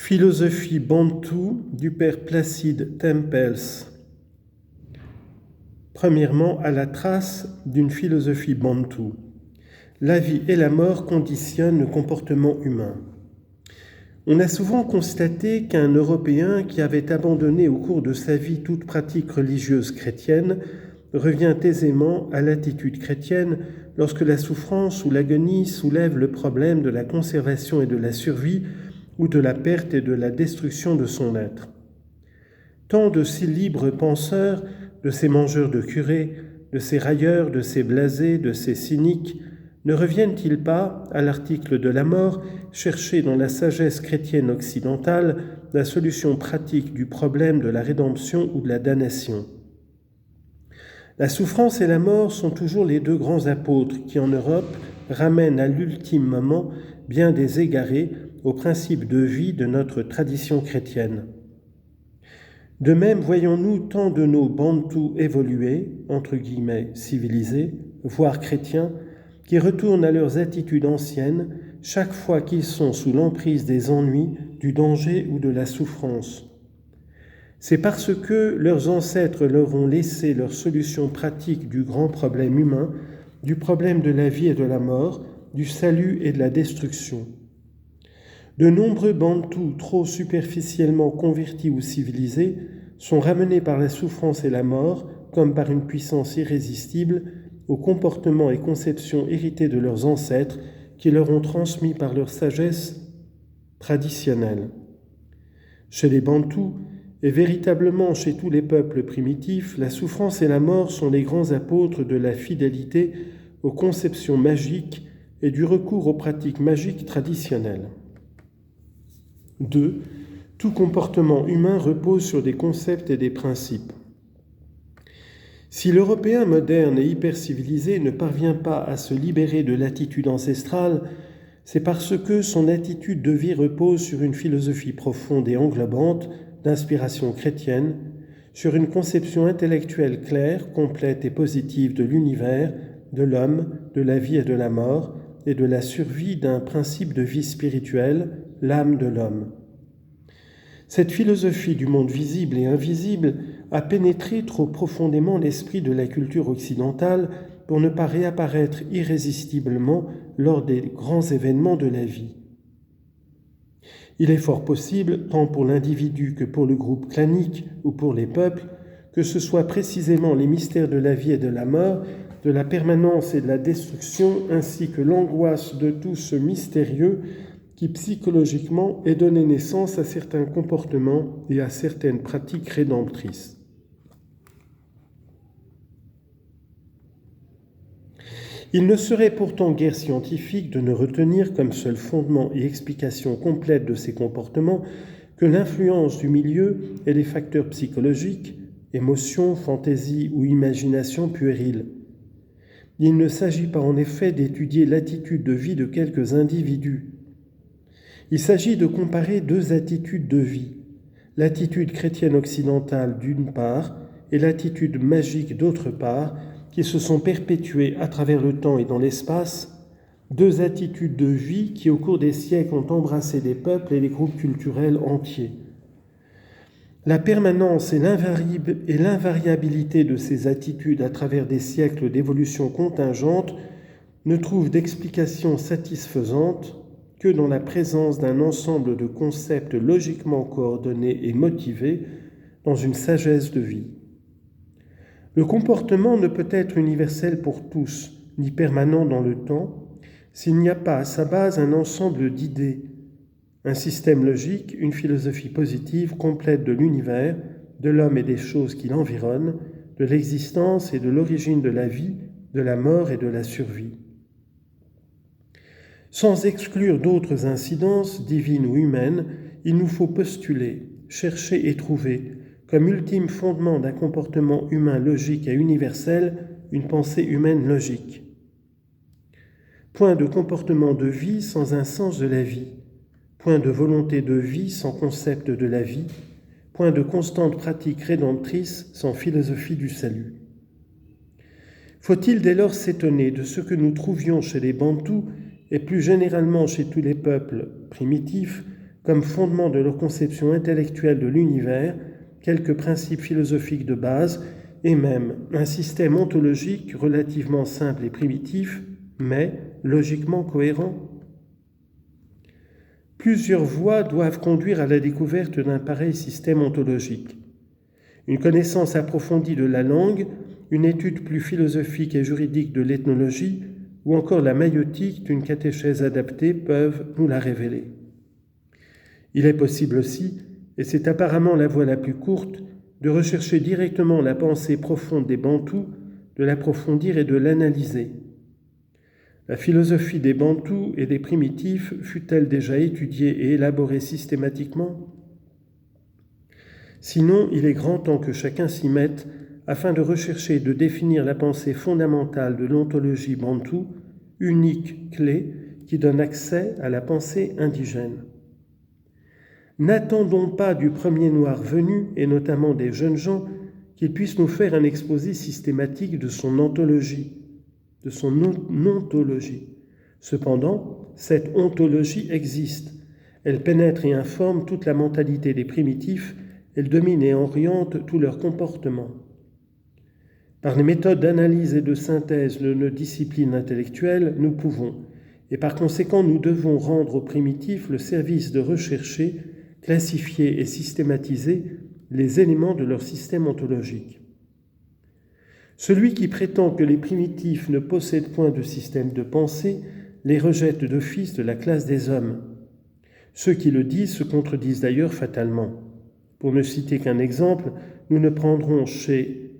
Philosophie bantoue du père Placide Tempels. Premièrement, à la trace d'une philosophie bantoue. La vie et la mort conditionnent le comportement humain. On a souvent constaté qu'un Européen qui avait abandonné au cours de sa vie toute pratique religieuse chrétienne revient aisément à l'attitude chrétienne lorsque la souffrance ou l'agonie soulève le problème de la conservation et de la survie ou de la perte et de la destruction de son être. Tant de ces libres penseurs, de ces mangeurs de curés, de ces railleurs, de ces blasés, de ces cyniques, ne reviennent-ils pas, à l'article de la mort, chercher dans la sagesse chrétienne occidentale la solution pratique du problème de la rédemption ou de la damnation ? La souffrance et la mort sont toujours les deux grands apôtres qui, en Europe, ramènent à l'ultime moment bien des égarés au principe de vie de notre tradition chrétienne. De même, voyons-nous tant de nos bantous évolués, entre guillemets civilisés, voire chrétiens, qui retournent à leurs attitudes anciennes chaque fois qu'ils sont sous l'emprise des ennuis, du danger ou de la souffrance. C'est parce que leurs ancêtres leur ont laissé leur solution pratique du grand problème humain, du problème de la vie et de la mort, du salut et de la destruction. De nombreux bantous trop superficiellement convertis ou civilisés sont ramenés par la souffrance et la mort, comme par une puissance irrésistible, aux comportements et conceptions hérités de leurs ancêtres qui leur ont transmis par leur sagesse traditionnelle. Chez les bantous, et véritablement chez tous les peuples primitifs, la souffrance et la mort sont les grands apôtres de la fidélité aux conceptions magiques et du recours aux pratiques magiques traditionnelles. 2. Tout comportement humain repose sur des concepts et des principes. Si l'Européen moderne et hypercivilisé ne parvient pas à se libérer de l'attitude ancestrale, c'est parce que son attitude de vie repose sur une philosophie profonde et englobante, d'inspiration chrétienne, sur une conception intellectuelle claire, complète et positive de l'univers, de l'homme, de la vie et de la mort, et de la survie d'un principe de vie spirituelle, l'âme de l'homme. Cette philosophie du monde visible et invisible a pénétré trop profondément l'esprit de la culture occidentale pour ne pas réapparaître irrésistiblement lors des grands événements de la vie. Il est fort possible, tant pour l'individu que pour le groupe clanique ou pour les peuples, que ce soit précisément les mystères de la vie et de la mort, de la permanence et de la destruction, ainsi que l'angoisse de tout ce mystérieux qui psychologiquement ait donné naissance à certains comportements et à certaines pratiques rédemptrices. Il ne serait pourtant guère scientifique de ne retenir comme seul fondement et explication complète de ces comportements que l'influence du milieu et les facteurs psychologiques, émotions, fantaisie ou imagination puériles. Il ne s'agit pas en effet d'étudier l'attitude de vie de quelques individus. Il s'agit de comparer deux attitudes de vie, l'attitude chrétienne occidentale d'une part et l'attitude magique d'autre part, qui se sont perpétuées à travers le temps et dans l'espace, deux attitudes de vie qui au cours des siècles ont embrassé des peuples et des groupes culturels entiers. La permanence et l'invariabilité de ces attitudes à travers des siècles d'évolution contingente ne trouvent d'explication satisfaisante que dans la présence d'un ensemble de concepts logiquement coordonnés et motivés dans une sagesse de vie. Le comportement ne peut être universel pour tous, ni permanent dans le temps, s'il n'y a pas à sa base un ensemble d'idées, un système logique, une philosophie positive complète de l'univers, de l'homme et des choses qui l'environnent, de l'existence et de l'origine de la vie, de la mort et de la survie. Sans exclure d'autres incidences, divines ou humaines, il nous faut postuler, chercher et trouver, comme ultime fondement d'un comportement humain logique et universel, une pensée humaine logique. Point de comportement de vie sans un sens de la vie, point de volonté de vie sans concept de la vie, point de constante pratique rédemptrice sans philosophie du salut. Faut-il dès lors s'étonner de ce que nous trouvions chez les Bantous et plus généralement chez tous les peuples primitifs comme fondement de leur conception intellectuelle de l'univers, quelques principes philosophiques de base et même un système ontologique relativement simple et primitif, mais logiquement cohérent. Plusieurs voies doivent conduire à la découverte d'un pareil système ontologique. Une connaissance approfondie de la langue, une étude plus philosophique et juridique de l'ethnologie, ou encore la maïeutique d'une catéchèse adaptée peuvent nous la révéler. Il est possible aussi, et c'est apparemment la voie la plus courte, de rechercher directement la pensée profonde des Bantous, de l'approfondir et de l'analyser. La philosophie des Bantous et des primitifs fut-elle déjà étudiée et élaborée systématiquement ? Sinon, il est grand temps que chacun s'y mette afin de rechercher et de définir la pensée fondamentale de l'ontologie bantoue, unique clé qui donne accès à la pensée indigène. N'attendons pas du premier noir venu, et notamment des jeunes gens, qu'il puisse nous faire un exposé systématique de son ontologie, de son ontologie. Cependant, cette ontologie existe. Elle pénètre et informe toute la mentalité des primitifs, elle domine et oriente tout leur comportement. Par les méthodes d'analyse et de synthèse de nos disciplines intellectuelles, nous pouvons, et par conséquent nous devons rendre aux primitifs le service de rechercher, classifier et systématiser les éléments de leur système ontologique. Celui qui prétend que les primitifs ne possèdent point de système de pensée les rejette d'office de la classe des hommes. Ceux qui le disent se contredisent d'ailleurs fatalement. Pour ne citer qu'un exemple, nous ne prendrons chez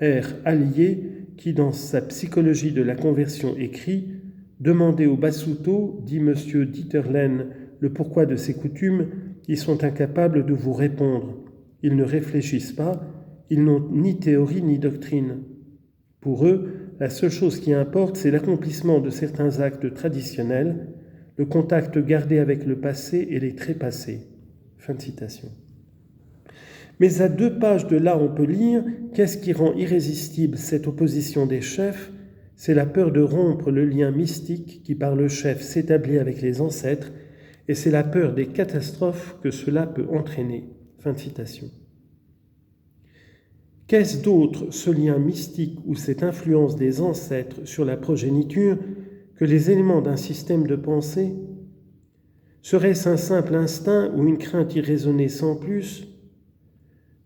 R. Allier, qui dans sa psychologie de la conversion écrit « Demandez aux Bassoutos, dit M. Dieterlen, le pourquoi de ces coutumes, ils sont incapables de vous répondre. Ils ne réfléchissent pas, ils n'ont ni théorie ni doctrine. Pour eux, la seule chose qui importe, c'est l'accomplissement de certains actes traditionnels, le contact gardé avec le passé et les trépassés. » Fin de citation. Mais à 2 pages de là, on peut lire « Qu'est-ce qui rend irrésistible cette opposition des chefs ? C'est la peur de rompre le lien mystique qui par le chef s'établit avec les ancêtres, et c'est la peur des catastrophes que cela peut entraîner. » Fin de citation. Qu'est-ce d'autre ce lien mystique ou cette influence des ancêtres sur la progéniture que les éléments d'un système de pensée ? Serait-ce un simple instinct ou une crainte irraisonnée sans plus ?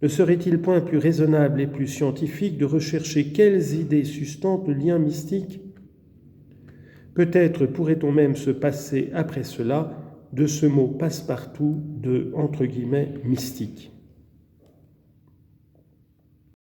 Ne serait-il point plus raisonnable et plus scientifique de rechercher quelles idées sustentent le lien mystique ? Peut-être pourrait-on même se passer après cela de ce mot passe-partout de « mystique ».